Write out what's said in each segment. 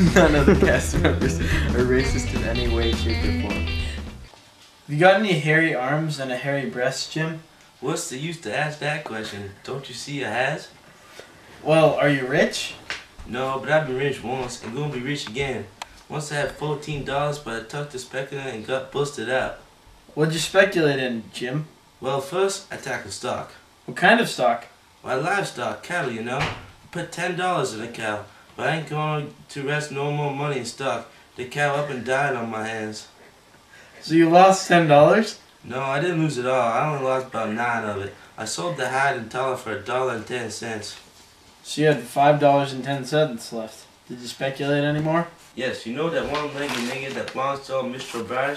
None of the cast members are racist in any way, shape, or form. You got any hairy arms and a hairy breast, Jim? What's the use to ask that question? Don't you see I has? Well, are you rich? No, but I've been rich once and gonna be rich again. Once I had $14, but I tucked the specular and got busted out. What'd you speculate in, Jim? Well, first I tackled stock. What kind of stock? Why, livestock, cattle, you know. I put $10 in a cow, but I ain't going to rest no more money in stock. The cow up and died on my hands. So you lost $10? No, I didn't lose it all. I only lost about 9 of it. I sold the hide and tallow for $1.10. So you had $5.10 left. Did you speculate anymore? Yes, you know that one-legged nigga that belongs to Mr. O'Brien?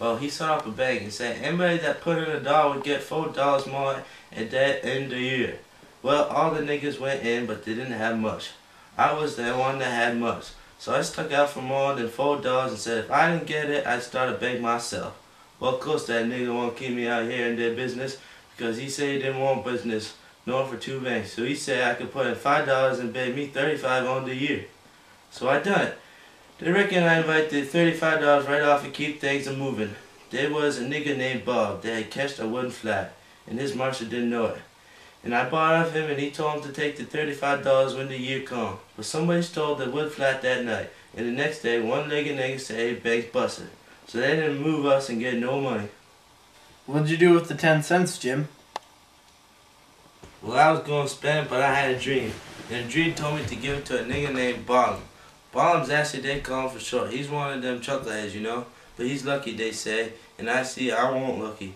Well, he set up a bank and said anybody that put in $1 would get $4 more at that end of the year. Well, all the niggas went in, but they didn't have much. I was the one that had much. So I stuck out for more than $4 and said if I didn't get it, I'd start a bank myself. Well, of course that nigga won't keep me out here in their business because he said he didn't want business, nor for 2 banks. So he said I could put in $5 and pay me $35 on the year. So I done it. They reckon I invited $35 right off and keep things a moving. There was a nigga named Bob that had catched a wooden flat, and his marshal didn't know it. And I bought off him and he told him to take the $35 when the year come. But somebody stole the wood flat that night, and the next day one-legged nigga said hey, bank's busted. So they didn't move us and get no money. What'd you do with the 10 cents, Jim? Well, I was going to spend it, but I had a dream. And the dream told me to give it to a nigga named Bottom. Bottom's actually they call him for short. He's one of them chuckleheads, you know. But he's lucky, they say, and I see I won't lucky.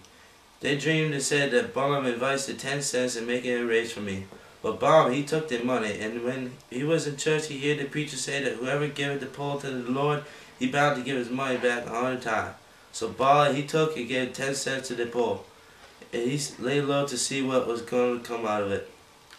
They dreamed and said that Bottom invites the 10 cents and make it a raise for me. But Bottom, he took their money, and when he was in church, he heard the preacher say that whoever giveth the poor to the Lord, he bound to give his money back 100 times. So Bala, he took and gave 10 cents to the poor. And he lay low to see what was going to come out of it.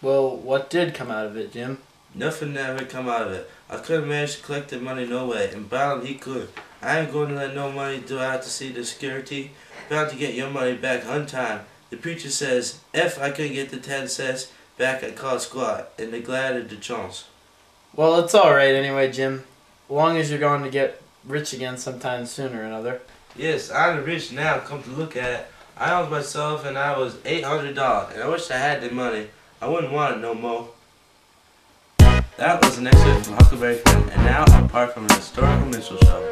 Well, what did come out of it, Jim? Nothing ever come out of it. I couldn't manage to collect the money no way, and Bound he could. I ain't going to let no money do I have to see the security. Bound to get your money back on time. The preacher says, if I could get the 10 cents back, I'd call squat, and they glad of the chance. Well, it's alright anyway, Jim. As long as you're going to get rich again sometime soon or another. Yes, I'm rich now, come to look at it. I owned myself and I was $800, and I wish I had the money. I wouldn't want it no more. That was an excerpt from Huckleberry Finn, and now I'm part from an historical minstrel show.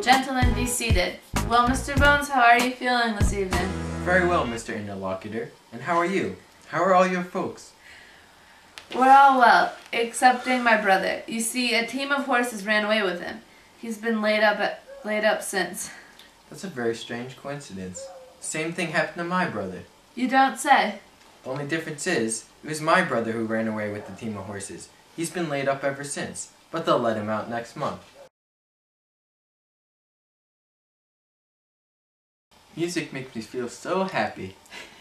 Gentlemen, be seated. Well, Mr. Bones, how are you feeling this evening? Very well, Mr. Interlocutor. And how are you? How are all your folks? We're all well, excepting my brother. You see, a team of horses ran away with him. He's been laid up since. That's a very strange coincidence. Same thing happened to my brother. You don't say. The only difference is, it was my brother who ran away with the team of horses. He's been laid up ever since, but they'll let him out next month. Music makes me feel so happy.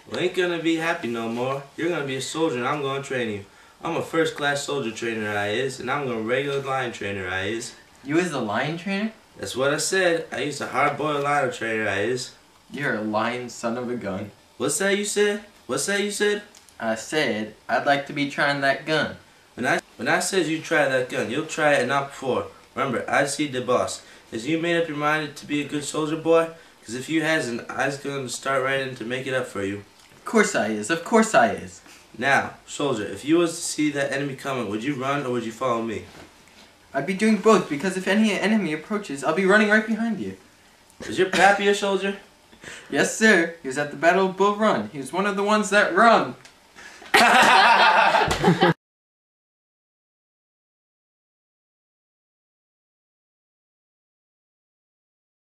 Well, ain't gonna be happy no more. You're gonna be a soldier and I'm gonna train you. I'm a first-class soldier trainer I is, and I'm a regular lion trainer I is. You is a lion trainer? That's what I said. I used a hard-boiled lion trainer I is. You're a lying son of a gun. What's that you said? What's that you said? I said, I'd like to be trying that gun. When I says you try that gun, you'll try it and not before. Remember, I see the boss. Has you made up your mind to be a good soldier boy? Because if you hasn't, I's gonna start right in to make it up for you. Of course I is. Of course I is. Now, soldier, if you was to see that enemy coming, would you run or would you follow me? I'd be doing both because if any enemy approaches, I'll be running right behind you. Is your pappy a soldier? Yes, sir. He was at the Battle of Bull Run. He was one of the ones that run.